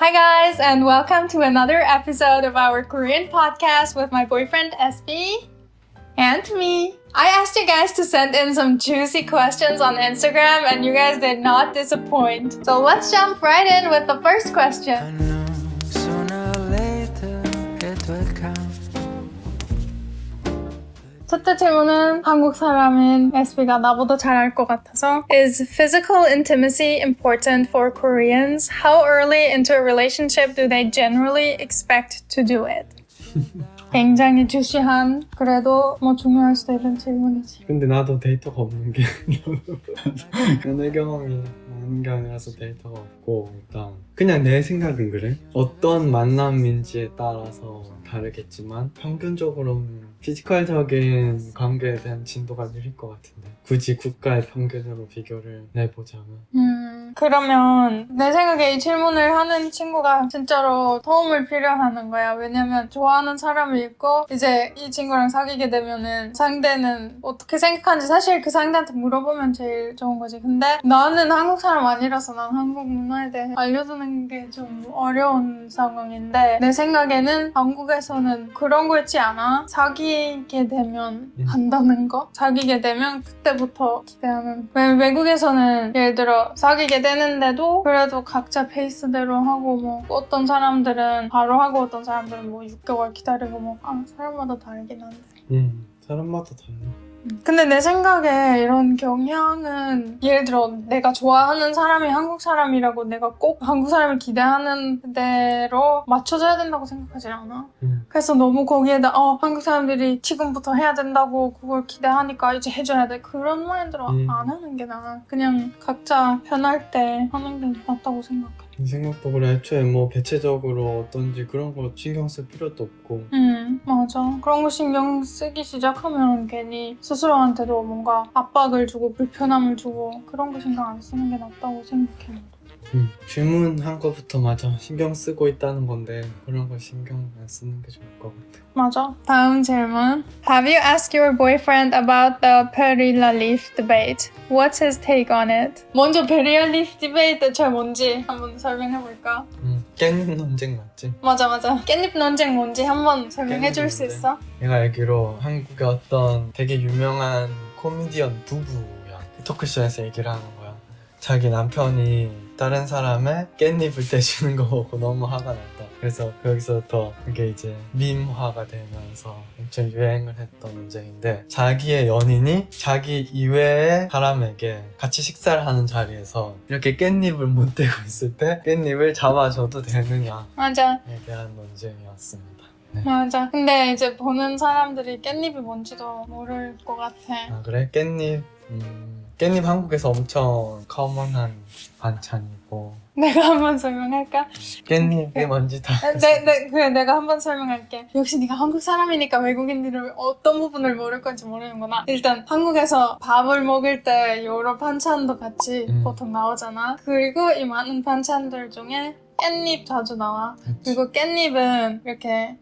Hi guys, and welcome to another episode of our Korean podcast with my boyfriend SB and me. I asked you guys to send in some juicy questions on Instagram and you guys did not disappoint. So let's jump right in with the first question. 첫째 질문은 한국 사람인 SB가 나보다 잘 알 것 같아서 Is physical intimacy important for Koreans? How early into a relationship do they generally expect to do it? 굉장히 주시한 그래도 뭐 중요할 수도 있는 질문이지. 근데 나도 데이터가 없는 게 연애 경험이 많은 게 아니라서 데이터가 없고 일단 그냥 내 생각은 그래. 어떤 만남인지에 따라서 다르겠지만 평균적으로는 피지컬적인 관계에 대한 진도가 느릴 것 같은데 굳이 국가의 평균으로 비교를 내보자면 그러면 내 생각에 이 질문을 하는 친구가 진짜로 도움을 필요하는 거야. 왜냐면 좋아하는 사람이 있고 이제 이 친구랑 사귀게 되면은 상대는 어떻게 생각하는지 사실 그 상대한테 물어보면 제일 좋은 거지. 근데 나는 한국 사람 아니라서 난 한국 문화에 대해 알려주는 게 좀 어려운 상황인데 내 생각에는 한국에서는 그런 거 있지 않아? 사귀게 되면 한다는 거? 사귀게 되면 그때부터 기대하는. 외국에서는 예를 들어 사귀게 되는데도 그래도 각자 페이스대로 하고 뭐 어떤 사람들은 바로 하고 어떤 사람들은 뭐 6개월 기다리고 뭐 사람마다 다르긴 한데 사람마다 달라. 근데 내 생각에 이런 경향은 예를 들어 내가 좋아하는 사람이 한국 사람이라고 내가 꼭 한국 사람을 기대하는 대로 맞춰줘야 된다고 생각하지 않아. 그래서 너무 거기에다 한국 사람들이 지금부터 해야 된다고 그걸 기대하니까 이제 해줘야 돼 그런 마인드로 안 하는 게 나아. 그냥 각자 편할 때 하는 게 낫다고 생각해. 생각도 그래. 애초에 뭐 대체적으로 어떤지 그런 거 신경 쓸 필요도 없고. 맞아. 그런 거 신경 쓰기 시작하면 괜히 스스로한테도 뭔가 압박을 주고 불편함을 주고 그런 거 신경 안 쓰는 게 낫다고 생각해. 질문한 거부터 맞아. 신경 쓰고 있다는 건데 그런 거 신경 안 쓰는 게 좋을 것 같아. 맞아. 다음 질문. Have you asked your boyfriend about the Perilla leaf debate? What's his take on it? 먼저 Perilla leaf debate 대체 뭔지 한번 설명해볼까? 깻잎 논쟁 맞지? 맞아. 깻잎 논쟁 뭔지 한번 설명해줄 수 있어? 내가 알기로 한국의 어떤 되게 유명한 코미디언 부부야. 토크쇼에서 얘기를 하는 거야. 자기 남편이 다른 사람의 깻잎을 떼주는 거 보고 너무 화가 났다. 그래서 거기서부터 그게 이제 밈화가 되면서 엄청 유행을 했던 논쟁인데 자기의 연인이 자기 이외의 사람에게 같이 식사를 하는 자리에서 이렇게 깻잎을 못 떼고 있을 때 깻잎을 잡아줘도 되느냐에 맞아. 대한 논쟁이었습니다. 맞아. 근데 이제 보는 사람들이 깻잎이 뭔지도 모를 것 같아. 아 그래? 깻잎 한국에서 엄청 커먼한 반찬이고 내가 한번 설명할까? 깻잎이 뭔지 다 그래 내가 한번 설명할게. 역시 네가 한국 사람이니까 외국인들은 어떤 부분을 모를 건지 모르는구나. 일단 한국에서 밥을 먹을 때 여러 반찬도 같이 보통 나오잖아. 그리고 이 많은 반찬들 중에 깻잎 자주 나와. 그리고 깻잎은 이렇게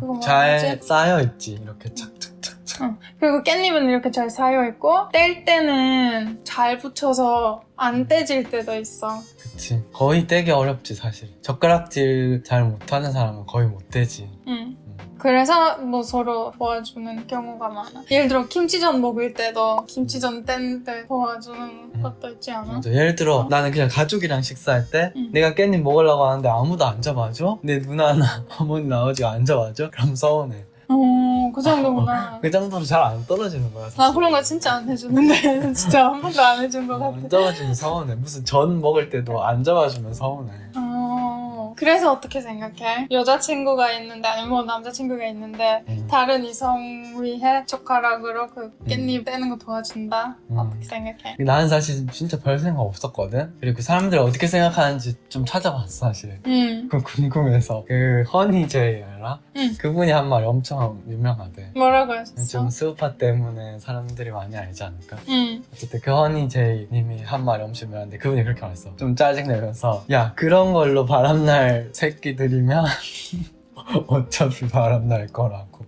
그거 잘 쌓여있지 이렇게 착착착착. 그리고 깻잎은 이렇게 잘 쌓여있고 뗄 때는 잘 붙여서 안 떼질 때도 있어. 그치. 거의 떼기 어렵지 사실. 젓가락질 잘 못하는 사람은 거의 못 떼지. 그래서 뭐 서로 도와주는 경우가 많아. 예를 들어 김치전 먹을 때도 김치전 뗀 때 도와주는 것도 있지 않아? 맞아. 예를 들어 나는 그냥 가족이랑 식사할 때 내가 깻잎 먹으려고 하는데 아무도 안 잡아줘? 내 누나나 어머니 나오지 안 잡아줘? 그럼 서운해. 그 정도구나. 그 정도로 잘 안 떨어지는 거야 사실. 나 그런 거 진짜 안 해주는데 진짜 한 번도 안 해준 것 같아. 안 잡아주면 서운해. 무슨 전 먹을 때도 안 잡아주면 서운해. 그래서 어떻게 생각해? 여자친구가 있는데 아니면 뭐 남자친구가 있는데 다른 이성 위해 젓가락으로 그 깻잎 떼는 거 도와준다? 어떻게 생각해? 나는 사실 진짜 별 생각 없었거든. 그리고 그 사람들이 어떻게 생각하는지 좀 찾아봤어 사실. 그거 궁금해서. 그 허니제이 알아? 그분이 한 말이 엄청 유명하대. 뭐라고 하셨어? 좀 스우파 때문에 사람들이 많이 알지 않을까? 어쨌든 그 허니제이 님이 한 말이 엄청 유명한데 그분이 그렇게 말했어. 좀 짜증내면서 야 그런 걸로 바람날 새끼들이면 어차피 바람 날 거라고.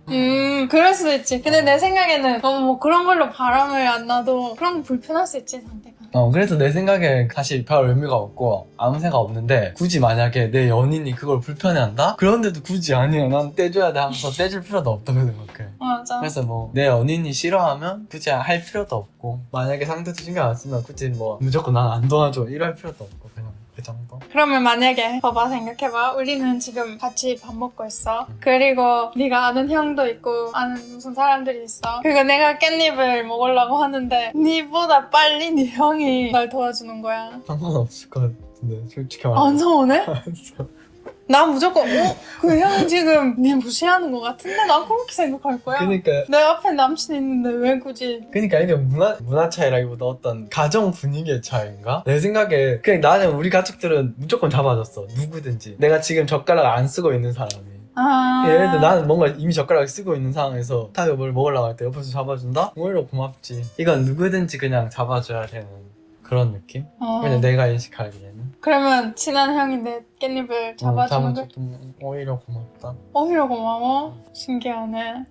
그럴 수도 있지. 근데 내 생각에는 뭐 그런 걸로 바람을 안 놔도 그런 거 불편할 수 있지, 상대가. 그래서 내 생각에 사실 별 의미가 없고 아무 생각 없는데 굳이 만약에 내 연인이 그걸 불편해한다? 그런데도 굳이 아니야 난 떼줘야 돼 하면서 떼줄 필요도 없다고 생각해. 맞아. 그래서 뭐 내 연인이 싫어하면 굳이 할 필요도 없고 만약에 상대도 신경 안 쓰면 굳이 뭐 무조건 난 안 도와줘 이럴 필요도 없고 그냥 그 정도? 그러면 만약에 봐봐, 생각해봐. 우리는 지금 같이 밥 먹고 있어. 그리고 네가 아는 형도 있고 아는 무슨 사람들이 있어. 그리고 내가 깻잎을 먹으려고 하는데 네보다 빨리 네 형이 날 도와주는 거야. 상관없을 것 같은데 솔직히 말해. 안 서운해? 난 무조건 그 형은 지금 네 무시하는 것 같은데 난 그렇게 생각할 거야. 그러니까 내 앞에 남친 있는데 왜 굳이. 그러니까 이게 문화 차이라기보다 어떤 가정 분위기의 차이인가? 내 생각에 그냥 나는 우리 가족들은 무조건 잡아줬어. 누구든지. 내가 지금 젓가락 안 쓰고 있는 사람이. 예를 들어 나는 뭔가 이미 젓가락을 쓰고 있는 상황에서 탑에 뭘 먹으려고 할 때 옆에서 잡아준다? 오히려 고맙지. 이건 누구든지 그냥 잡아줘야 되는 그런 느낌? 그냥 내가 인식하기에는. 그러면 친한 형이 내 깻잎을 잡아주는 걸 오히려 고맙다. 오히려 고마워? 신기하네.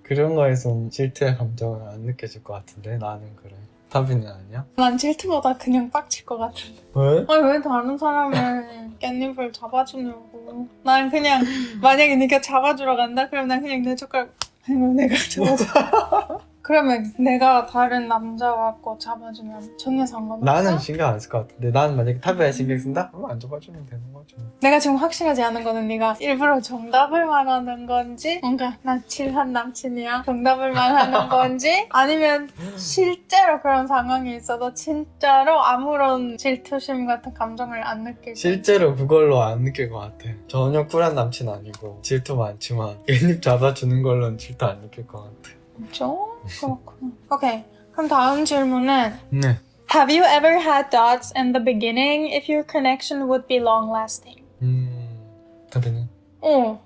그런 거에선 질투의 감정을 안 느껴질 것 같은데 나는 그래. 타비는 아니야? 난 질투보다 그냥 빡칠 것 같은데. 왜? 아니 왜 다른 사람을 깻잎을 잡아주냐고. 난 그냥 만약에 네가 잡아주러 간다? 그럼 난 그냥 내 젓가락 아니면 내가 잡아줘. 그러면 내가 다른 남자와 꼭 잡아주면 전혀 상관없어? 나는 신경 안 쓸 것 같은데 나는 만약에 타비가 신경 쓴다? 그럼 안 잡아주면 되는 거죠. 내가 지금 확실하지 않은 거는 네가 일부러 정답을 말하는 건지 뭔가 나 칠한 남친이야 정답을 말하는 건지 아니면 실제로 그런 상황이 있어도 진짜로 아무런 질투심 같은 감정을 안 느낄 건지. 실제로 그걸로 안 느낄 것 같아. 전혀 쿨한 남친 아니고 질투 많지만 깻잎 잡아주는 걸로는 질투 안 느낄 것 같아. 그렇죠? 그렇구나. 오케이. 그럼 다음 질문은 네. Have you ever had doubts in the beginning if your connection would be long-lasting? 타비는?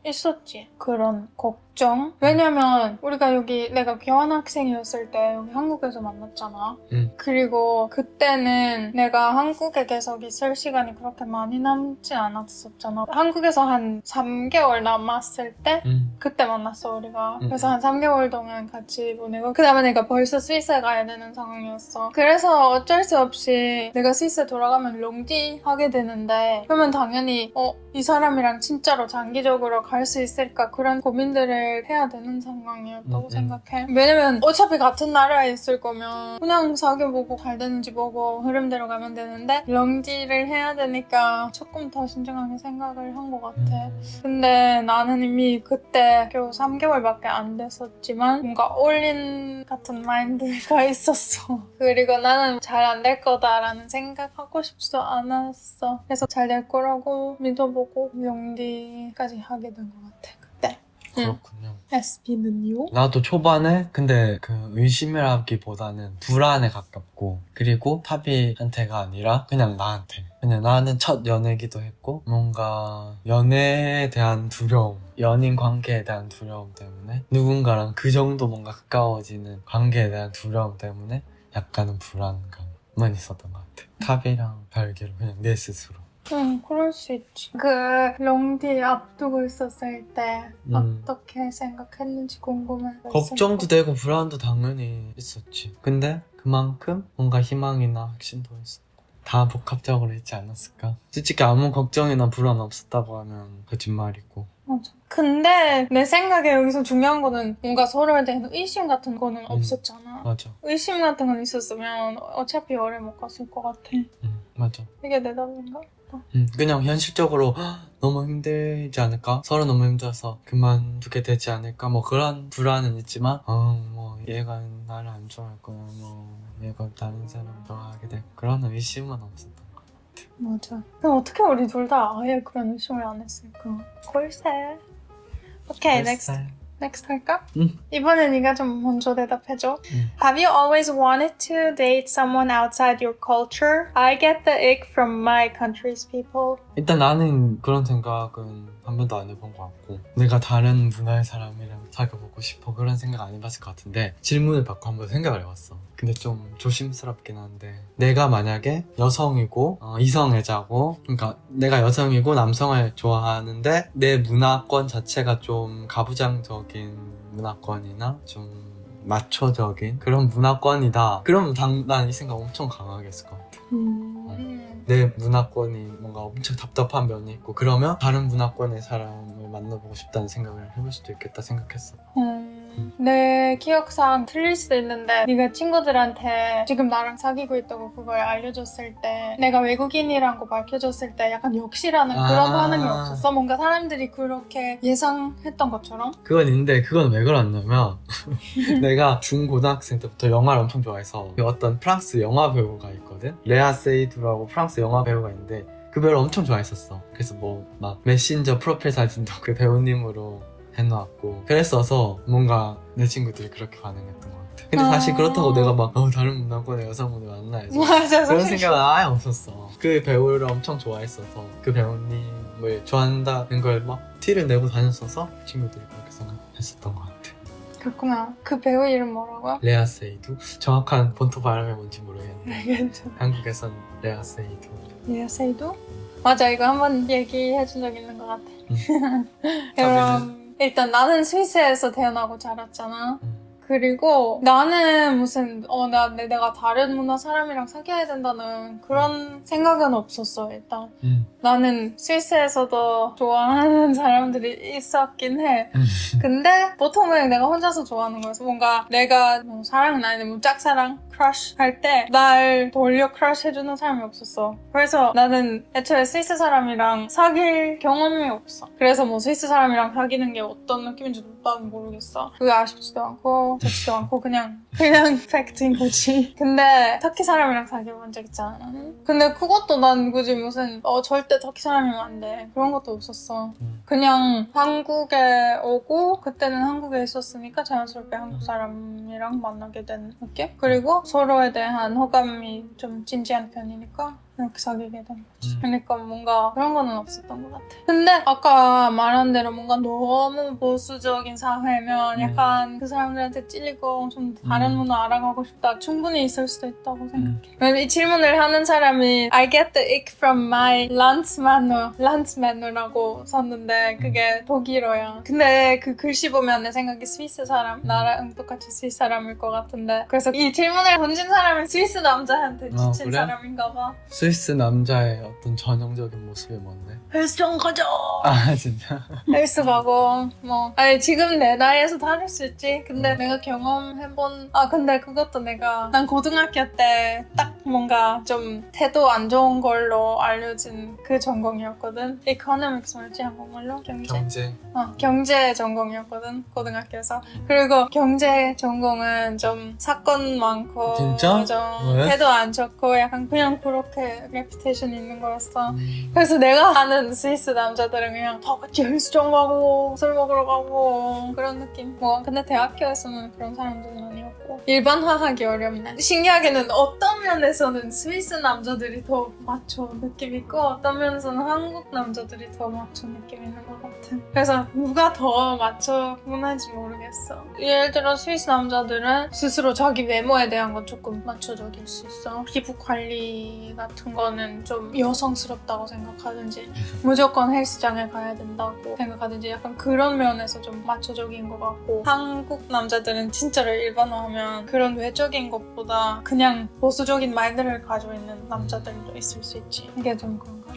있었지. 그런 걱정. 왜냐면 우리가 여기 내가 교환학생이었을 때 여기 한국에서 만났잖아. 그리고 그때는 내가 한국에 계속 있을 시간이 그렇게 많이 남지 않았었잖아. 한국에서 한 3개월 남았을 때 그때 만났어 우리가. 그래서 한 3개월 동안 같이 보내고 그 다음에 내가 벌써 스위스에 가야 되는 상황이었어. 그래서 어쩔 수 없이 내가 스위스에 돌아가면 롱디 하게 되는데 그러면 당연히 이 사람이랑 진짜로 장기적으로 갈 수 있을까 그런 고민들을 해야 되는 상황이었다고 생각해. 왜냐면 어차피 같은 나라에 있을 거면 그냥 사귀어보고 잘 되는지 보고 흐름대로 가면 되는데 롱디를 해야 되니까 조금 더 신중하게 생각을 한 것 같아. 근데 나는 이미 그때 겨우 3개월밖에 안 됐었지만 뭔가 올인 같은 마인드가 있었어. 그리고 나는 잘 안 될 거다라는 생각하고 싶지도 않았어. 그래서 잘 될 거라고 믿어보고 롱디까지 하게 된 것 같아 그때. 그렇군요. SB는요? 나도 초반에 근데 그 의심이라기보다는 불안에 가깝고 그리고 타비한테가 아니라 그냥 나한테. 그냥 나는 첫 연애기도 했고 뭔가 연애에 대한 두려움 연인 관계에 대한 두려움 때문에 누군가랑 그 정도 뭔가 가까워지는 관계에 대한 두려움 때문에 약간은 불안감은 있었던 것 같아. 타비랑 별개로 그냥 내 스스로. 그럴 수 있지. 그 롱디 앞두고 있었을 때 어떻게 생각했는지 궁금해. 걱정도 되고 불안도 당연히 있었지. 근데 그만큼 뭔가 희망이나 확신도 있었고 다 복합적으로 있지 않았을까. 솔직히 아무 걱정이나 불안 없었다고 하면 거짓말이고. 맞아. 근데 내 생각에 여기서 중요한 거는 뭔가 서로에 대한 의심 같은 거는 없었잖아. 맞아. 의심 같은 건 있었으면 어차피 오래 못 갔을 것 같아. 맞아. 이게 내 답인가? 그냥 현실적으로 너무 힘들지 않을까? 서로 너무 힘들어서 그만두게 되지 않을까? 뭐 그런 불안은 있지만 뭐 얘가 나를 안 좋아할 거야 뭐 얘가 다른 사람 좋아하게 될 그런 의심은 없었던 것 같아. 맞아. 그럼 어떻게 우리 둘 다 아예 그런 의심을 안 했을까? 글쎄. 오케이, next. next 할까? 응. 이번에 네가 좀 먼저 대답해줘. 응. Have you always wanted to date someone outside your culture? I get the ick from my country's people. 일단 나는 그런 생각은 한 번도 안 해본 것 같고 내가 다른 문화의 사람이랑 사귀어보고 싶어 그런 생각 안 해봤을 것 같은데 질문을 받고 한번 생각을 해봤어. 근데 좀 조심스럽긴 한데 내가 만약에 여성이고 이성애자고 그러니까 내가 여성이고 남성을 좋아하는데 내 문화권 자체가 좀 가부장적인 문화권이나 좀 마초적인 그런 문화권이다. 그러면 난 이 생각 엄청 강하게 했을 것 같아. 내 문화권이 뭔가 엄청 답답한 면이 있고 그러면 다른 문화권의 사람을 만나보고 싶다는 생각을 해볼 수도 있겠다 생각했어. 내 기억상 틀릴 수도 있는데 네가 친구들한테 지금 나랑 사귀고 있다고 그걸 알려줬을 때 내가 외국인이라고 밝혀줬을 때 약간 역시라는 그런 반응이 없었어? 뭔가 사람들이 그렇게 예상했던 것처럼? 그건 있는데 그건 왜 그러냐면 내가 중고등학생 때부터 영화를 엄청 좋아해서 어떤 프랑스 영화 배우가 있거든? 레아 세이두라고 프랑스 영화 배우가 있는데 그 배우를 엄청 좋아했었어. 그래서 뭐 막 메신저 프로필 사진도 그 배우님으로 해놓았고 그랬어서 뭔가 내 친구들이 그렇게 반응했던 것 같아. 근데 사실 그렇다고 내가 막 다른 문화권의 여성분을 만나야지 맞아, 그런 생각은 아예 없었어. 그 배우를 엄청 좋아했어서 그 배우님을 좋아한다는 걸 막 티를 내고 다녔어서 친구들이 그렇게 생각했었던 것 같아. 그렇구나. 그 배우 이름 뭐라고요? 레아 세이두? 정확한 본토 발음이 뭔지 모르겠는데 괜찮아. 한국에선 레아 세이두. 예세이도? 맞아, 이거 한번 얘기해준 적 있는 것 같아. 그럼 일단 나는 스위스에서 태어나고 자랐잖아. 그리고 나는 무슨 내가 다른 문화 사람이랑 사귀어야 된다는 그런 생각은 없었어. 일단 나는 스위스에서도 좋아하는 사람들이 있었긴 해. 근데 보통은 내가 혼자서 좋아하는 거여서 뭔가 내가 뭐 사랑은 아닌데 뭐 짝사랑 크러쉬 할 때 날 돌려 크러쉬 해주는 사람이 없었어. 그래서 나는 애초에 스위스 사람이랑 사귈 경험이 없어. 그래서 뭐 스위스 사람이랑 사귀는 게 어떤 느낌인지 나는 모르겠어. 그게 아쉽지도 않고 좋지도 않고 그냥 팩트인 거지. 근데 터키 사람이랑 사귀어본 적 있잖아 나는. 근데 그것도 난 굳이 무슨 절대 터키 사람이면 안 돼 그런 것도 없었어. 그냥 한국에 오고 그때는 한국에 있었으니까 자연스럽게 한국 사람이랑 만나게 된 느낌? 그리고 서로에 대한 호감이 좀 진지한 편이니까 이렇게 사귀게 된 거지. 그러니까 뭔가 그런 거는 없었던 것 같아. 근데 아까 말한 대로 뭔가 너무 보수적인 사회면 약간 그 사람들한테 찔리고 좀 다른 문화 알아가고 싶다 충분히 있을 수도 있다고 생각해. 왜냐면 이 질문을 하는 사람이 I get the ick from my Landsmanner라고 썼는데 그게 독일어야. 근데 그 글씨 보면 내 생각에 스위스 사람, 나랑 똑같이 스위스 사람일 것 같은데 그래서 이 질문을 던진 사람은 스위스 남자한테 지친 그래? 사람인가 봐. 스위스 남자의 어떤 전형적인 모습이 뭔데? 헬스장 가자. 아 진짜? 헬스 가고 뭐 아니 지금 내 나이에서 다닐 수 있지. 근데 내가 경험해본 근데 그것도 난 고등학교 때 딱 뭔가 좀 태도 안 좋은 걸로 알려진 그 전공이었거든. Economics 뭐였지 한국말로? 경제? 경제 전공이었거든 고등학교에서. 그리고 경제 전공은 좀 사건 많고 진짜? 좀 왜? 태도 안 좋고 약간 그냥 그렇게 레퓨테이션 있는 거였어. 그래서 내가 아는 스위스 남자들은 그냥 다 같이 헬스장 가고 술 먹으러 가고 그런 느낌. 뭐 근데 대학교에서는 그런 사람들은 아니었고 일반화하기 어렵네. 신기하게는 어떤 면에서는 스위스 남자들이 더 마초 느낌 있고 어떤 면에서는 한국 남자들이 더 마초 느낌 있는 것 같아. 그래서 누가 더 마초문화인지 모르겠어. 예를 들어 스위스 남자들은 스스로 자기 외모에 대한 건 조금 마초적일 수 있어. 피부 관리 같은 거는 좀 여성스럽다고 생각하든지 무조건 헬스장에 가야 된다고 생각하든지 약간 그런 면에서 좀 마초적인 것 같고 한국 남자들은 진짜로 일반화하면 그런 외적인 것보다 그냥 보수적인 마인드를 가지고 있는 남자들도 있을 수 있지. 이게 좀 그런가?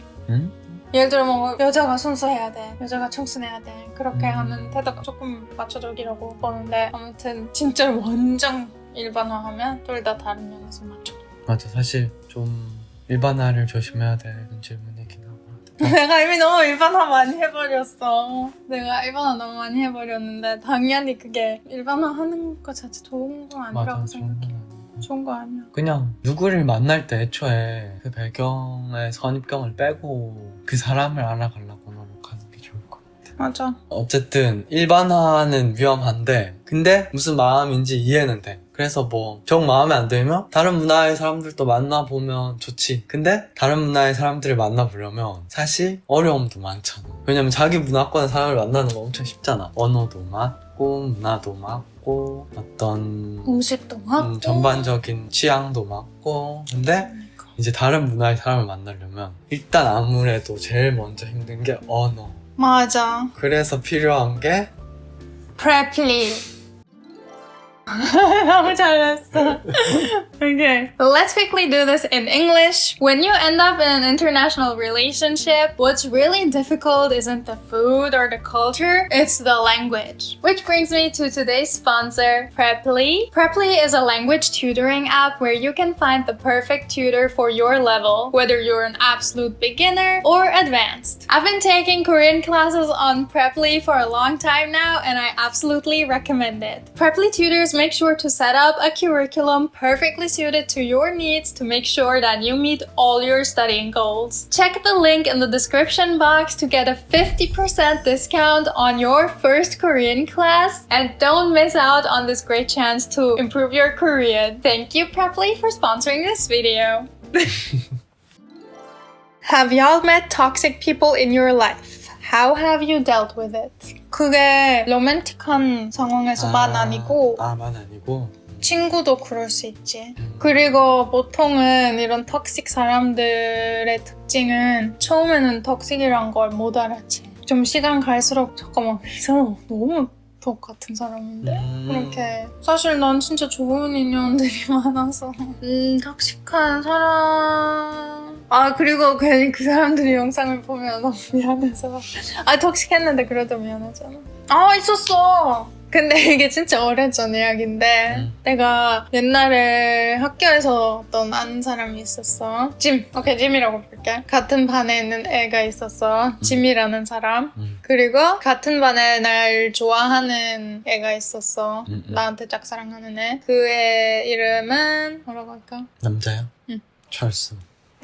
예를 들어 뭐 여자가 순수해야 돼, 여자가 청순해야 돼 그렇게 하는 태도가 조금 마초적이라고 보는데 아무튼 진짜 완전 일반화하면 둘 다 다른 면에서 마초. 맞아. 사실 좀 일반화를 조심해야 되는 질문이긴 하고 내가 이미 너무 일반화 많이 해버렸어. 내가 일반화 너무 많이 해버렸는데 당연히 그게 일반화 하는 거 자체 좋은 건 아니라고 맞아. 생각해. 좋은 거 아니야. 그냥 누구를 만날 때 애초에 그 배경의 선입견을 빼고 그 사람을 알아가려고 노력하는 게 좋을 것 같아. 맞아. 어쨌든 일반화는 위험한데 근데 무슨 마음인지 이해는 돼. 그래서 뭐 정 마음에 안 들면 다른 문화의 사람들도 만나보면 좋지. 근데 다른 문화의 사람들을 만나보려면 사실 어려움도 많잖아. 왜냐면 자기 문화권 사람을 만나는 거 엄청 쉽잖아. 언어도 맞고 문화도 맞고 어떤 음식도 맞고 전반적인 취향도 맞고. 근데 이제 다른 문화의 사람을 만나려면 일단 아무래도 제일 먼저 힘든 게 언어. 맞아. 그래서 필요한 게 Preply. 너무 잘했어. Okay. Let's quickly do this in English. When you end up in an international relationship, what's really difficult isn't the food or the culture, it's the language. Which brings me to today's sponsor, Preply. Preply is a language tutoring app where you can find the perfect tutor for your level, whether you're an absolute beginner or advanced. I've been taking Korean classes on Preply for a long time now, and I absolutely recommend it. Preply tutors make sure to set up a curriculum perfectly suited to your needs to make sure that you meet all your studying goals. Check the link in the description box to get a 50% discount on your first Korean class, and don't miss out on this great chance to improve your Korean. Thank you, Preply, for sponsoring this video. Have y'all met toxic people in your life? How have you dealt with it? 그게 로맨틱한 상황에서만 아니고 만 아니고 친구도 그럴 수 있지. 그리고 보통은 이런 톡식 사람들의 특징은 처음에는 톡식이란 걸 못 알았지. 좀 시간 갈수록 잠깐만 이 사람 너무 똑같은 사람인데 그렇게 사실 난 진짜 좋은 인연들이 많아서 톡식한 사람 그리고 괜히 그 사람들이 영상을 보면 너무 미안해서 톡식했는데 그래도 미안하잖아. 있었어. 근데 이게 진짜 오래전 이야기인데 내가 옛날에 학교에서 어떤 아는 사람이 있었어. 짐이라고 볼게. 같은 반에 있는 애가 있었어. 짐이라는 사람. 그리고 같은 반에 날 좋아하는 애가 있었어. 나한테 짝사랑하는 애. 그 애 이름은 뭐라고 할까? 남자야? 응. 찰스.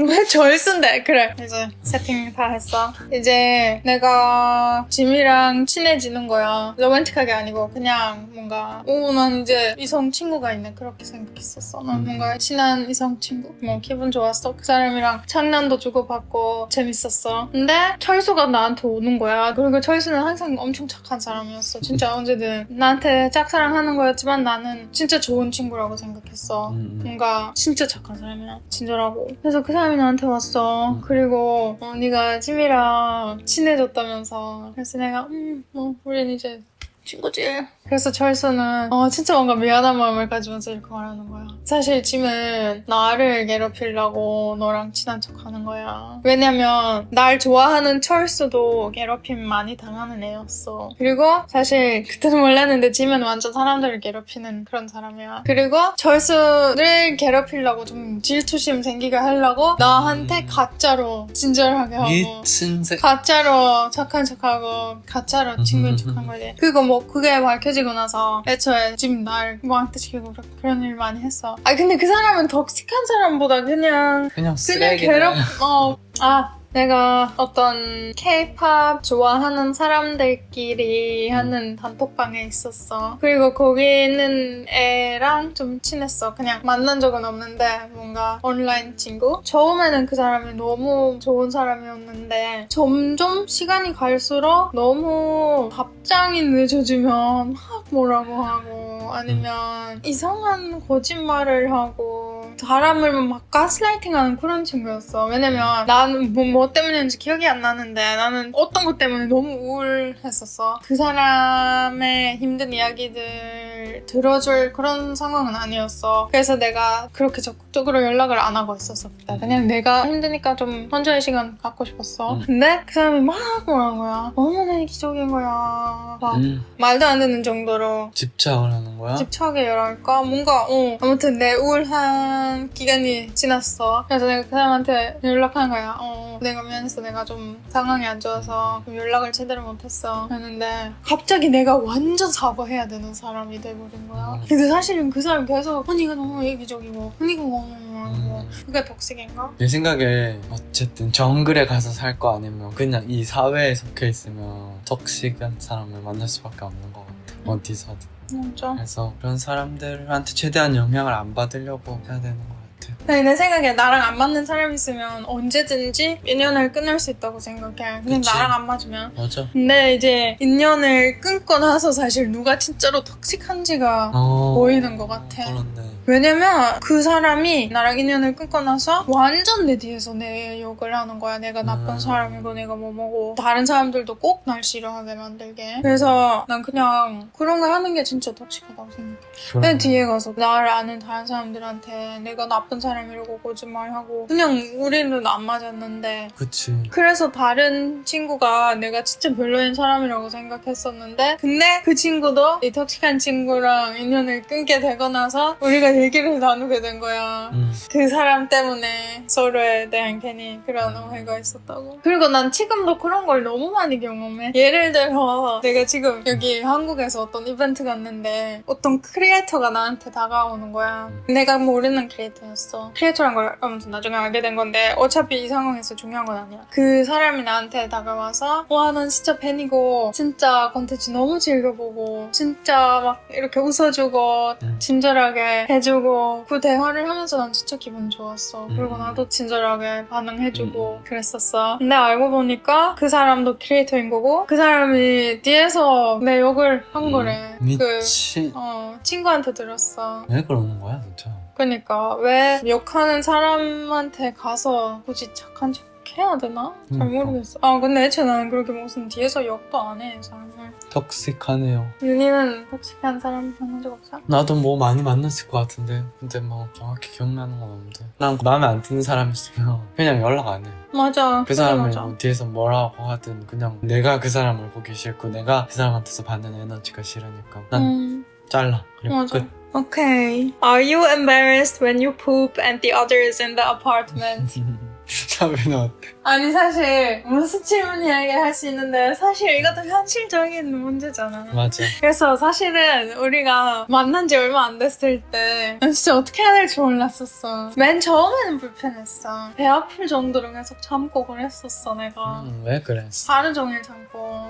왜 절순데? 그래. 이제 세팅 다 했어. 이제 내가 짐이랑 친해지는 거야. 로맨틱하게 아니고 그냥 뭔가 난 이제 이성 친구가 있네. 그렇게 생각했었어. 난 뭔가 친한 이성 친구. 기분 좋았어. 그 사람이랑 장난도 주고받고 재밌었어. 근데 철수가 나한테 오는 거야. 그리고 철수는 항상 엄청 착한 사람이었어. 진짜 언제든 나한테 짝사랑하는 거였지만 나는 진짜 좋은 친구라고 생각했어. 뭔가 진짜 착한 사람이야. 친절하고. 그래서 그 사람이 나한테 왔어. 그리고 네가 짐이랑 친해졌다면서. 그래서 내가 우린 이제 친구지. 그래서 철수는 진짜 뭔가 미안한 마음을 가지면서 이렇게 말하는 거야. 사실 짐은 나를 괴롭히려고 너랑 친한 척하는 거야. 왜냐면 날 좋아하는 철수도 괴롭힘 많이 당하는 애였어. 그리고 사실 그때는 몰랐는데 짐은 완전 사람들을 괴롭히는 그런 사람이야. 그리고 철수를 괴롭히려고 좀 질투심 생기게 하려고 나한테 가짜로 친절하게 하고 가짜로 착한 척하고 가짜로 친구인 척한 거지. 그리고 그게 밝혀지고 나서 애초에 지금 날 왕따시키고 그런 일 많이 했어. 근데 그 사람은 덕식한 사람보다 그냥 쓰레기네. 내가 어떤 K-pop 좋아하는 사람들끼리 하는 단톡방에 있었어. 그리고 거기 있는 애랑 좀 친했어. 그냥 만난 적은 없는데 뭔가 온라인 친구? 처음에는 그 사람이 너무 좋은 사람이었는데 점점 시간이 갈수록 너무 답장이 늦어지면 막 뭐라고 하고 아니면 이상한 거짓말을 하고 사람을 막 가스라이팅하는 그런 친구였어. 왜냐면 나는 뭐 때문인지 기억이 안 나는데 나는 어떤 것 때문에 너무 우울했었어. 그 사람의 힘든 이야기들 들어줄 그런 상황은 아니었어. 그래서 내가 그렇게 적극적으로 연락을 안 하고 있었어. 그냥 내가 힘드니까 좀 혼자의 시간 갖고 싶었어. 근데 그 사람이 막 뭐라는 거야. 너무나 이기적인 거야. 막 말도 안 되는 정도로 집착을 하는 거야? 집착이랄까? 뭔가 아무튼 내 우울한 미안한 기간이 지났어. 그래서 내가 그 사람한테 연락한 거야. 내가 미안해서 내가 좀 상황이 안 좋아서 연락을 제대로 못했어. 그랬는데 갑자기 내가 완전 사과해야 되는 사람이 돼버린 거야. 근데 사실은 그 사람 계속 언니가 너무 얘기적이고 언니가 너무 그게 톡식인가? 내 생각에 어쨌든 정글에 가서 살 거 아니면 그냥 이 사회에 속해 있으면 톡식한 사람을 만날 수밖에 없는 것 같아. 어디서든. 진짜. 그래서 그런 사람들한테 최대한 영향을 안 받으려고 해야 되는 것 같아. 내 생각에 나랑 안 맞는 사람 있으면 언제든지 인연을 끊을 수 있다고 생각해. 그냥 그치. 나랑 안 맞으면. 맞아. 근데 이제 인연을 끊고 나서 사실 누가 진짜로 톡식한지가 보이는 것 같아. 그렇네. 왜냐면 그 사람이 나랑 인연을 끊고 나서 완전 내 뒤에서 내 욕을 하는 거야. 내가 나쁜 사람이고 내가 뭐고 다른 사람들도 꼭 날 싫어하게 만들게. 그래서 난 그냥 그런 거 하는 게 진짜 톡식하다고 생각해. 내 뒤에 가서 나를 아는 다른 사람들한테 내가 나쁜 사람이라고 거짓말하고 그냥 우리는 안 맞았는데 그치. 그래서 다른 친구가 내가 진짜 별로인 사람이라고 생각했었는데 근데 그 친구도 이 톡식한 친구랑 인연을 끊게 되고 나서 우리가 얘기를 나누게 된 거야. 그 사람 때문에 서로에 대한 괜히 그런 오해가 있었다고. 그리고 난 지금도 그런 걸 너무 많이 경험해. 예를 들어 내가 지금 여기 한국에서 어떤 이벤트 갔는데 어떤 크리에이터가 나한테 다가오는 거야. 내가 모르는 크리에이터였어. 크리에이터란 걸 아무튼 나중에 알게 된 건데 어차피 이 상황에서 중요한 건 아니야. 그 사람이 나한테 다가와서 와 난 진짜 팬이고 진짜 컨텐츠 너무 즐겨보고 진짜 막 이렇게 웃어주고 친절하게 해주고 그 대화를 하면서 난 진짜 기분 좋았어. 그리고 나도 친절하게 반응해주고 그랬었어. 근데 알고 보니까 그 사람도 크리에이터인 거고 그 사람이 뒤에서 내 욕을 한 거래. 미친. 친구한테 들었어. 왜 그러는 거야 진짜? 그러니까 왜 욕하는 사람한테 가서 굳이 착한 척 해야 되나? 잘 모르겠어. 근데 애초에 나는 그렇게 무슨 뒤에서 욕도 안 해 사람을. 톡식하네요. 윤희는 톡식한 사람 만난 적 없어? 나도 뭐 많이 만났을 것 같은데 근데 뭐 정확히 기억나는 건 없는데 난 마음에 안 드는 사람 있으면 그냥 연락 안 해. 맞아. 그 사람이 맞아. 뭐 뒤에서 뭐라고 하든 그냥 내가 그 사람을 보기 싫고 내가 그 사람한테서 받는 에너지가 싫으니까 난 잘라. 그리고 맞아. 끝. Okay. Are you embarrassed when you poop and the others in the apartment? 차비는 어때? 아니 사실 무슨 질문이야 이게 할 수 있는데 사실 이것도 현실적인 문제잖아. 맞아. 그래서 사실은 우리가 만난 지 얼마 안 됐을 때 진짜 어떻게 해야 될지 몰랐었어. 맨 처음에는 불편했어. 배 아플 정도로 계속 참고 그랬었어 내가. 왜 그랬어? 하루 종일 참고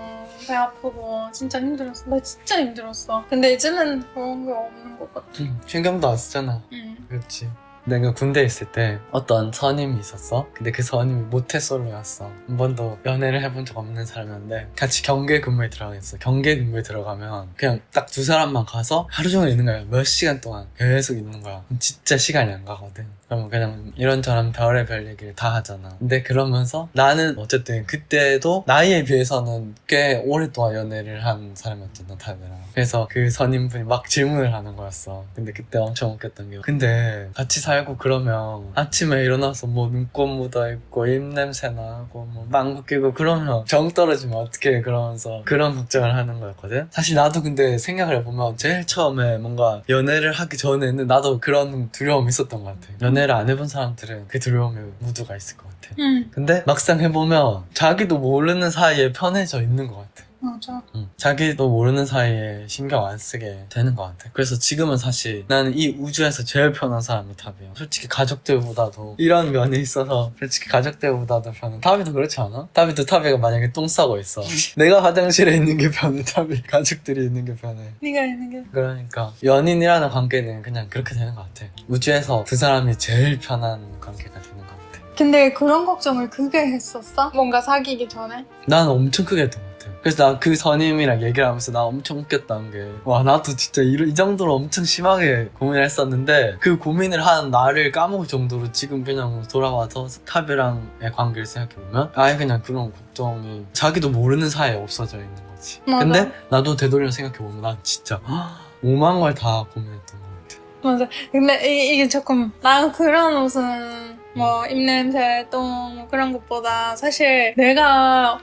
배 아프고 진짜 힘들었어. 나 진짜 힘들었어. 근데 이제는 그런 게 없는 것 같아. 신경도 안 쓰잖아. 그렇지. 내가 군대에 있을 때 어떤 선임이 있었어. 근데 그 선임이 모태솔로였어. 한 번도 연애를 해본 적 없는 사람이었는데 같이 경계 근무에 들어가겠어. 경계 근무에 들어가면 그냥 딱 두 사람만 가서 하루 종일 있는 거야. 몇 시간 동안 계속 있는 거야. 진짜 시간이 안 가거든. 그러면 그냥 이런저런 별의별 얘기를 다 하잖아. 근데 그러면서 나는 어쨌든 그때도 나이에 비해서는 꽤 오랫동안 연애를 한 사람이었잖아 다들랑. 그래서 그 선임분이 막 질문을 하는 거였어. 근데 그때 엄청 웃겼던 게 근데 같이 살고 그러면 아침에 일어나서 뭐 눈곱 묻어있고 입냄새 나고 뭐 망고 끼고 그러면 정 떨어지면 어떡해 그러면서 그런 걱정을 하는 거였거든. 사실 나도 근데 생각을 해보면 제일 처음에 뭔가 연애를 하기 전에는 나도 그런 두려움이 있었던 것 같아. 연애를 안 해본 사람들은 그 두려움의 무드가 있을 것 같아. 근데 막상 해보면 자기도 모르는 사이에 편해져 있는 것 같아. 맞아. 자기도 모르는 사이에 신경 안 쓰게 되는 것 같아. 그래서 지금은 사실 나는 이 우주에서 제일 편한 사람이 탑이야. 솔직히 가족들보다도 이런 면이 있어서 솔직히 가족들보다도 편해. 탑이도 그렇지 않아? 탑이도 탑이가 만약에 똥 싸고 있어. 내가 화장실에 있는 게 편해. 탑이 가족들이 있는 게 편해. 네가 있는 게. 그러니까 연인이라는 관계는 그냥 그렇게 되는 것 같아. 우주에서 두 사람이 제일 편한 관계가 되는 것 같아. 근데 그런 걱정을 크게 했었어? 뭔가 사귀기 전에? 난 엄청 크게 했던 것 같아. 그래서 나 그 선임이랑 얘기를 하면서 나 엄청 웃겼다는 게 와 나도 진짜 이 정도로 엄청 심하게 고민을 했었는데 그 고민을 한 나를 까먹을 정도로 지금 그냥 돌아와서 탑이랑의 관계를 생각해보면 아예 그냥 그런 걱정이 자기도 모르는 사이에 없어져 있는 거지. 맞아. 근데 나도 되돌려 생각해보면 난 진짜 오만 걸 다 고민했던 것 같아. 맞아. 근데 이게 조금 난 그런 무슨 뭐 입냄새 똥 뭐 그런 것보다 사실 내가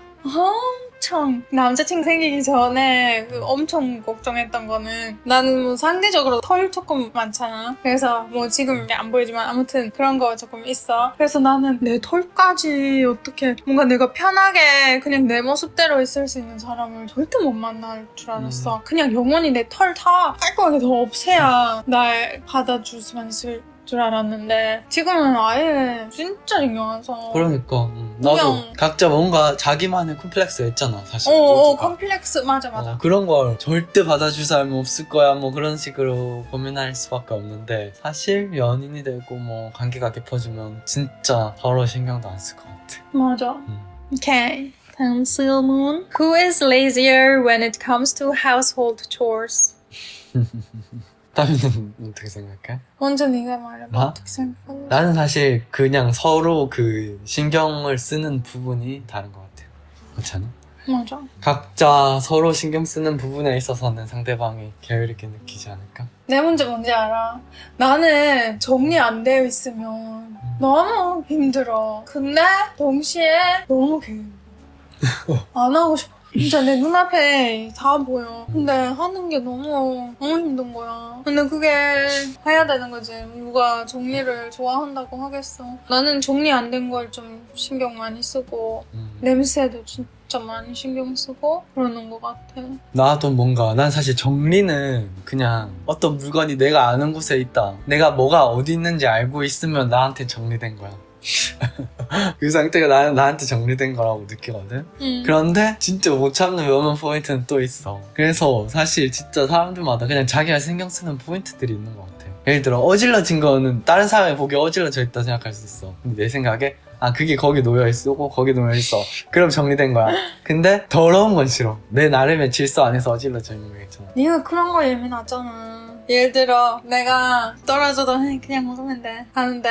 엄청 남자친구 생기기 전에 그 엄청 걱정했던 거는 나는 뭐 상대적으로 털 조금 많잖아. 그래서 뭐 지금 안 보이지만 아무튼 그런 거 조금 있어. 그래서 나는 내 털까지 어떻게 뭔가 내가 편하게 그냥 내 모습대로 있을 수 있는 사람을 절대 못 만날 줄 알았어. 그냥 영원히 내 털 다 깔끔하게 더 없애야 날 받아줄 수만 있을 줄 알았는데 지금은 아예 진짜 신경 안 써. 그러니까 나도 그냥- 각자 뭔가 자기만의 콤플렉스가 있잖아 사실. 컴플렉스 맞아. 그런 걸 절대 받아줄 사람이 없을 거야 뭐 그런 식으로 고민할 수밖에 없는데 사실 연인이 되고 뭐 관계가 깊어지면 진짜 서로 신경도 안 쓸 것 같아. 맞아. 오케이. 다음 질문. Who is lazier when it comes to household chores? 다미는 어떻게 생각해? 먼저 네가 말해봐. 나? 어떻게 생각해? 나는 사실 그냥 서로 그 신경을 쓰는 부분이 다른 것 같아. 그렇지 않아? 맞아. 각자 서로 신경 쓰는 부분에 있어서는 상대방이 게으르게 느끼지 않을까? 내 문제 뭔지 알아? 나는 정리 안 되어 있으면 너무 힘들어. 근데 동시에 너무 게으르. 안 하고 싶어. 진짜 내 눈앞에 다 보여. 근데 하는 게 너무 힘든 거야. 근데 그게 해야 되는 거지. 누가 정리를 좋아한다고 하겠어. 나는 정리 안 된 걸 좀 신경 많이 쓰고 냄새도 진짜 많이 신경 쓰고 그러는 것 같아. 나도 뭔가 난 사실 정리는 그냥 어떤 물건이 내가 아는 곳에 있다. 내가 뭐가 어디 있는지 알고 있으면 나한테 정리된 거야. 그 상태가 나한테 정리된 거라고 느끼거든. 그런데 진짜 못 참는 묘한 포인트는 또 있어. 그래서 사실 진짜 사람들마다 그냥 자기가 신경 쓰는 포인트들이 있는 것 같아. 예를 들어 어질러진 거는 다른 사람이 보기에 어질러져 있다 생각할 수 있어. 근데 내 생각에 그게 거기 놓여있어 거기 놓여있어 그럼 정리된 거야. 근데 더러운 건 싫어. 내 나름의 질서 안에서 어질러져 있는 거 있잖아. 네가 그런 거 예민하잖아. 예를 들어 내가 떨어져도 그냥 먹으면 돼 하는데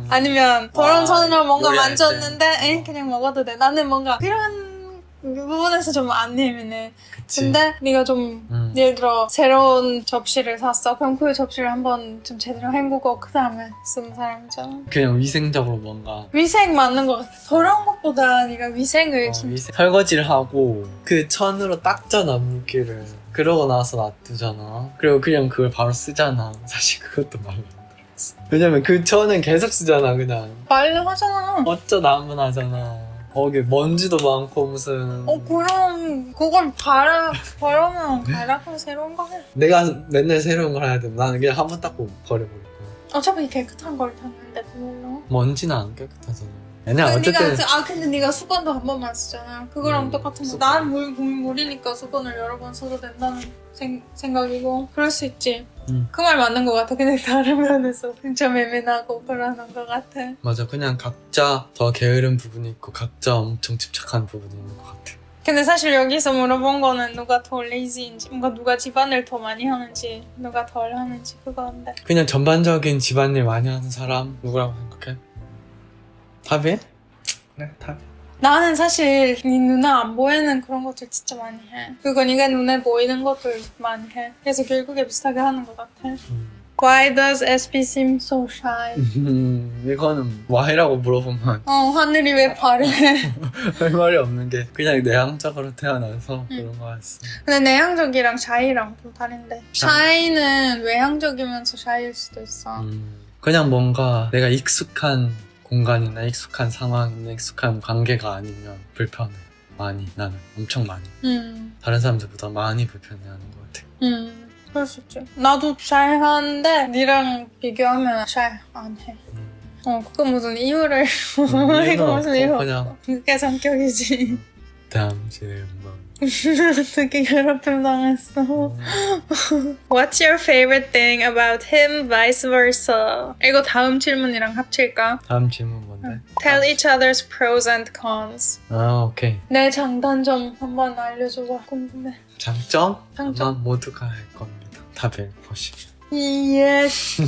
아니면 더러운 손으로 뭔가 요리할 만졌는데 그냥 먹어도 돼. 나는 뭔가 그런 부분에서 좀 안 예민해. 그치. 근데 네가 좀 예를 들어 새로운 접시를 샀어. 그럼 그 접시를 한번 좀 제대로 헹구고 그 다음에 쓰는 사람이잖아. 그냥 위생적으로 뭔가 위생 맞는 것 같아. 더러운 것보다 네가 위생을 진짜 설거지를 하고 그 천으로 닦잖아 물기를. 그러고 나서 놔두잖아. 그리고 그냥 그걸 바로 쓰잖아. 사실 그것도 마음에 안 들었어. 왜냐면 그 천은 계속 쓰잖아 그냥. 빨래 하잖아. 어쩌다 한 번 하잖아. 거기 먼지도 많고 무슨. 그럼 그걸 바르면 갈아서 새로운 거 해. 내가 맨날 새로운 걸 해야 돼. 나는 그냥 한 번 닦고 버려버릴 거야. 어차피 깨끗한 걸 탔는데 그걸로. 먼지는 안 깨끗하잖아. 그냥 어쨌든 근데 네가 수건도 한 번만 쓰잖아. 그거랑 똑같은 거. 수건. 난 물이니까 수건을 여러 번 써도 된다는 생각이고 그럴 수 있지. 그 말 맞는 것 같아. 근데 다른 면에서 진짜 예민하고 그러는 것 같아. 맞아. 그냥 각자 더 게으른 부분이 있고 각자 엄청 집착하는 부분이 있는 것 같아. 근데 사실 여기서 물어본 거는 누가 더 레이지인지, 뭔가 누가 집안일 더 많이 하는지, 누가 덜 하는지 그건데. 그냥 전반적인 집안일 많이 하는 사람 누구라고 생각해? 답이? 네, 답이. 나는 사실 네 눈에 안 보이는 그런 것들 진짜 많이 해. 그리고 네가 눈에 보이는 것들 많이 해. 그래서 결국에 비슷하게 하는 것 같아. Why does SB seem so shy? 이거는 why라고 물어보면 하늘이 왜 파래? 할 말이 없는 게 그냥 내향적으로 태어나서 그런 거였어. 근데 내향적이랑 샤이랑 좀 다른데. 샤이는 외향적이면서 샤이일 수도 있어. 그냥 뭔가 내가 익숙한 공간이나 익숙한 상황이나 익숙한 관계가 아니면 불편해. 많이. 나는 엄청 많이. 다른 사람들보다 많이 불편해하는 것 같아. 그럴 수 있지. 나도 샤이 하는데 니랑 비교하면 샤이 안 해. 그거 무슨 이유를 이거 무슨 이유? 그냥 그게 성격이지. 다음 질문. 되게 괴롭힘 당했어. What's your favorite thing about him, vice versa? 이거 다음 질문이랑 합칠까? 다음 질문 뭔데? Tell each other's pros and cons. 오케이. 내 장단점 한번 알려줘봐. 궁금해. 장점? 장점. 아마 모두가 할 겁니다. 답을 보시죠. Yes.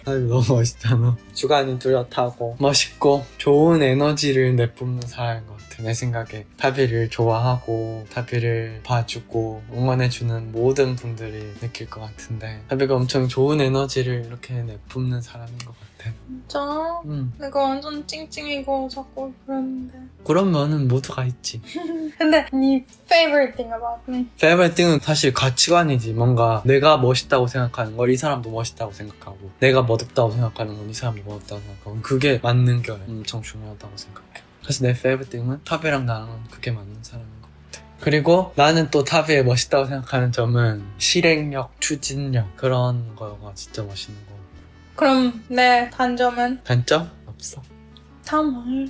너무 멋있잖아. 주관이 뚜렷하고 멋있고 좋은 에너지를 내뿜는 사람인 것 같아. 내 생각에 타비를 좋아하고 타비를 봐주고 응원해주는 모든 분들이 느낄 것 같은데 타비가 엄청 좋은 에너지를 이렇게 내뿜는 사람인 것 같아. 같아. 진짜? 내가 완전 찡찡이고 자꾸 그러는데. 그러면은 모두가 있지. 근데 네 favorite thing about me? favorite thing은 사실 가치관이지. 뭔가 내가 멋있다고 생각하는 걸 이 사람도 멋있다고 생각하고, 내가 멋없다고 생각하는 건 이 사람도 멋없다고 생각하고, 그게 맞는 게 엄청 중요하다고 생각해. 그래서 내 favorite thing은 타비랑 나랑 그게 맞는 사람인 것 같아. 그리고 나는 또 타비의 멋있다고 생각하는 점은 실행력, 추진력, 그런 거가 진짜 멋있는 거. 그럼 내 단점은? 단점? 없어. 다 말해.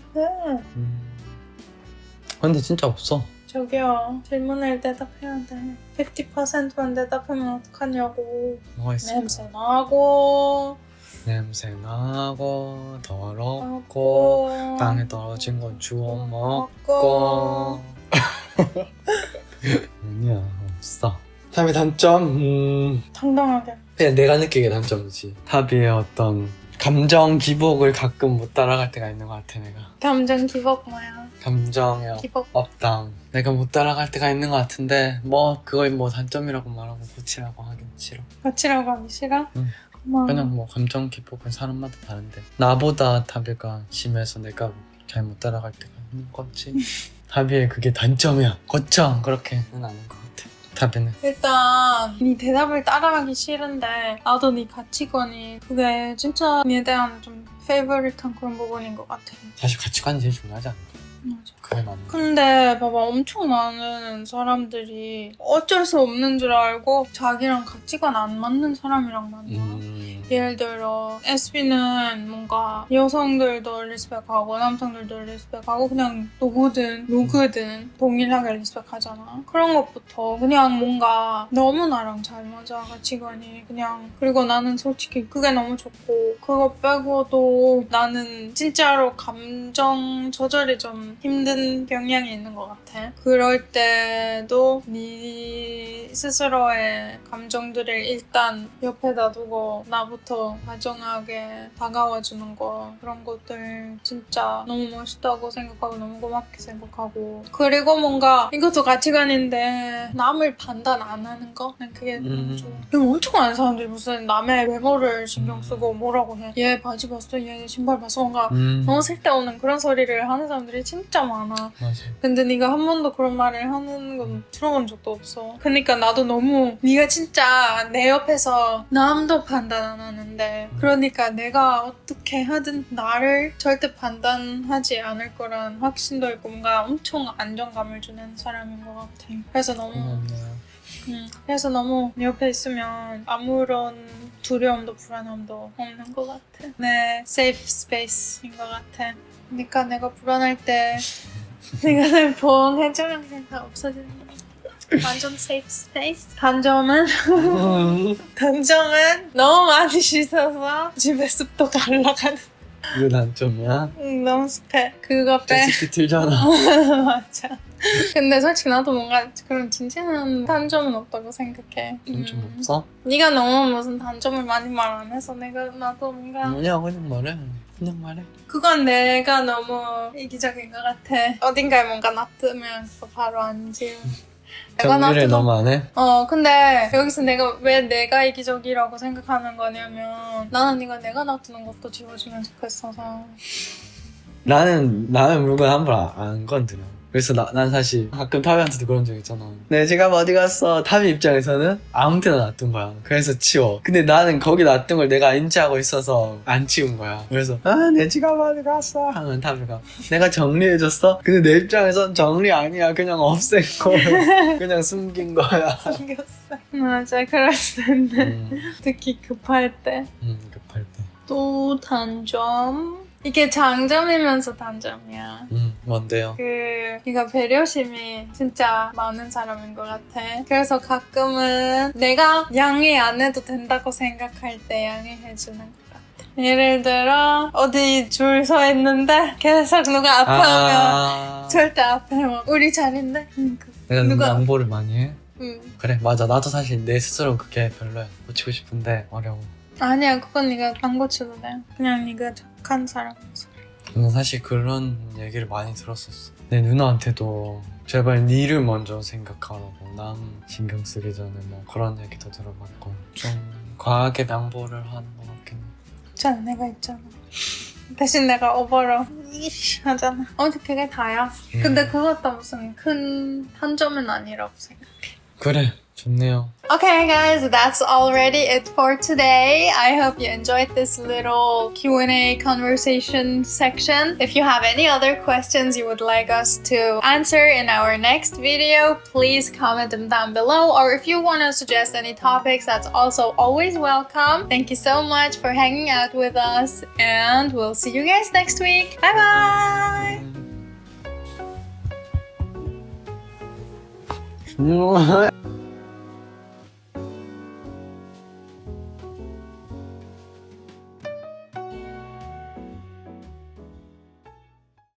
근데 진짜 없어. 저기요, 질문을 대답해야 돼. 50%만 대답하면 어떡하냐고. 뭐가 있어? 냄새 나고, 냄새 나고, 더럽고, 땅에 떨어진 건 주워 먹고. 아니야, 없어. 타비의 단점? 당당하게. 그냥 내가 느끼기에 단점이지. 타비의 어떤 감정 기복을 가끔 못 따라갈 때가 있는 것 같아, 내가. 감정 기복 뭐야? 감정의 기복. 업다운. 내가 못 따라갈 때가 있는 것 같은데, 그걸 단점이라고 말하고 고치라고 하긴 싫어. 고치라고 하기 싫어? 응. 고마워. 그냥 감정 기복은 사람마다 다른데, 나보다 타비가 심해서 내가 잘 못 따라갈 때가 있는 거지. 타비의 그게 단점이야. 고쳐! 그렇게는 아닌 것 같아. 타비는. 일단 네 대답을 따라하기 싫은데 나도 네 가치관이 그게 진짜 니에 대한 좀 페이버릿한 그런 부분인 것 같아. 사실 가치관이 제일 중요하지 않을까? 맞아. 그게 맞는 거. 근데 봐봐, 엄청 많은 사람들이 어쩔 수 없는 줄 알고 자기랑 가치관 안 맞는 사람이랑 만나. 예를 들어 SB는 뭔가 여성들도 리스펙하고 남성들도 리스펙하고 그냥 누구든 동일하게 리스펙하잖아. 그런 것부터 그냥 뭔가 너무 나랑 잘 맞아, 가치관이. 그냥. 그리고 나는 솔직히 그게 너무 좋고, 그거 빼고도 나는 진짜로 감정 조절이 좀 힘든 경향이 있는 것 같아. 그럴 때도 네 스스로의 감정들을 일단 옆에다 두고 나부터 다정하게 다가와주는 거, 그런 것들 진짜 너무 멋있다고 생각하고 너무 고맙게 생각하고. 그리고 뭔가 이것도 가치관인데 남을 판단 안 하는 거? 난 그게 너무 좋아. 이거 엄청 많은 사람들이 무슨 남의 외모를 신경 쓰고 뭐라고 해. 얘 바지 봤어? 얘 신발 봤어? 뭔가 너무 쓸데없는 그런 소리를 하는 사람들이 진짜 많아. 맞아. 근데 네가 한 번도 그런 말을 하는 건 들어본 적도 없어. 그러니까 나도 너무 네가 진짜 내 옆에서 남도 판단 안 하는데, 그러니까 내가 어떻게 하든 나를 절대 판단하지 않을 거란 확신도 있고 뭔가 엄청 안정감을 주는 사람인 것 같아. 그래서 너무 그래서 너무 네 옆에 있으면 아무런 두려움도 불안함도 없는 것 같아. 네, safe space인 것 같아. 그러니까 내가 불안할 때 내가 날 보호해주면 그냥 다 없어지는 거야. 완전 safe space. 단점은 너무 많이 씻어서 집에 습도가 올라가는. 이거 단점이야? 너무 습해. 그거 빼. 찌찌 틀잖아. 맞아. 근데 솔직히 나도 뭔가 그런 진지한 단점은 없다고 생각해. 단점 없어? 네가 너무 무슨 단점을 많이 말 안 해서 나도 뭔가 아니야, 그냥 말해. 그냥 말해. 그건 내가 너무 이기적인 것 같아. 어딘가에 뭔가 놔두면 그거 바로 안 지워. 정리를 너무 안 해? 근데 여기서 왜 내가 이기적이라고 생각하는 거냐면 나는 내가 놔두는 것도 지워주면 좋겠어서. 나는 물건 함부로 안 건드려. 그래서 난 사실 가끔 타비한테도 그런 적 있잖아. 내 지갑 어디 갔어? 타비 입장에서는 아무 데나 놔둔 거야. 그래서 치워. 근데 나는 거기 놔둔 걸 내가 인지하고 있어서 안 치운 거야. 그래서 내 지갑 어디 갔어? 하면 타비가 내가 정리해줬어? 근데 내 입장에선 정리 아니야. 그냥 없앤 거야. 그냥 숨긴 거야. 숨겼어. 맞아, 그럴 수 있네. 특히 급할 때. 급할 때. 또 단점? 이게 장점이면서 단점이야. 뭔데요? 네가 배려심이 진짜 많은 사람인 것 같아. 그래서 가끔은 내가 양해 안 해도 된다고 생각할 때 양해해주는 것 같아. 예를 들어 어디 줄 서 있는데 계속 누가 앞에 오면 절대 앞에 우리 자리인데 내가 누가 양보를 많이 해? 그래, 맞아. 나도 사실 내 스스로 그게 별로야. 고치고 싶은데 어려워. 아니야, 그건 네가 안 고쳐도 돼. 그냥 네가 착한 사람이어서. 저는 사실 그런 얘기를 많이 들었었어. 내 누나한테도 제발 니를 먼저 생각하라고, 남 신경 쓰기 전에 그런 얘기도 들어봤고, 좀 과하게 양보를 하는 것 같긴 해. 있잖아, 내가 있잖아. 대신 내가 오버로 이씨 하잖아. 아무튼 그게 다야. 근데 그것도 무슨 큰 단점은 아니라고 생각해. 그래, 좋네요. Okay guys, that's already it for today. I hope you enjoyed this little Q&A conversation section. If you have any other questions you would like us to answer in our next video, please comment them down below. Or if you want to suggest any topics, that's also always welcome. Thank you so much for hanging out with us, and we'll see you guys next week. Bye bye!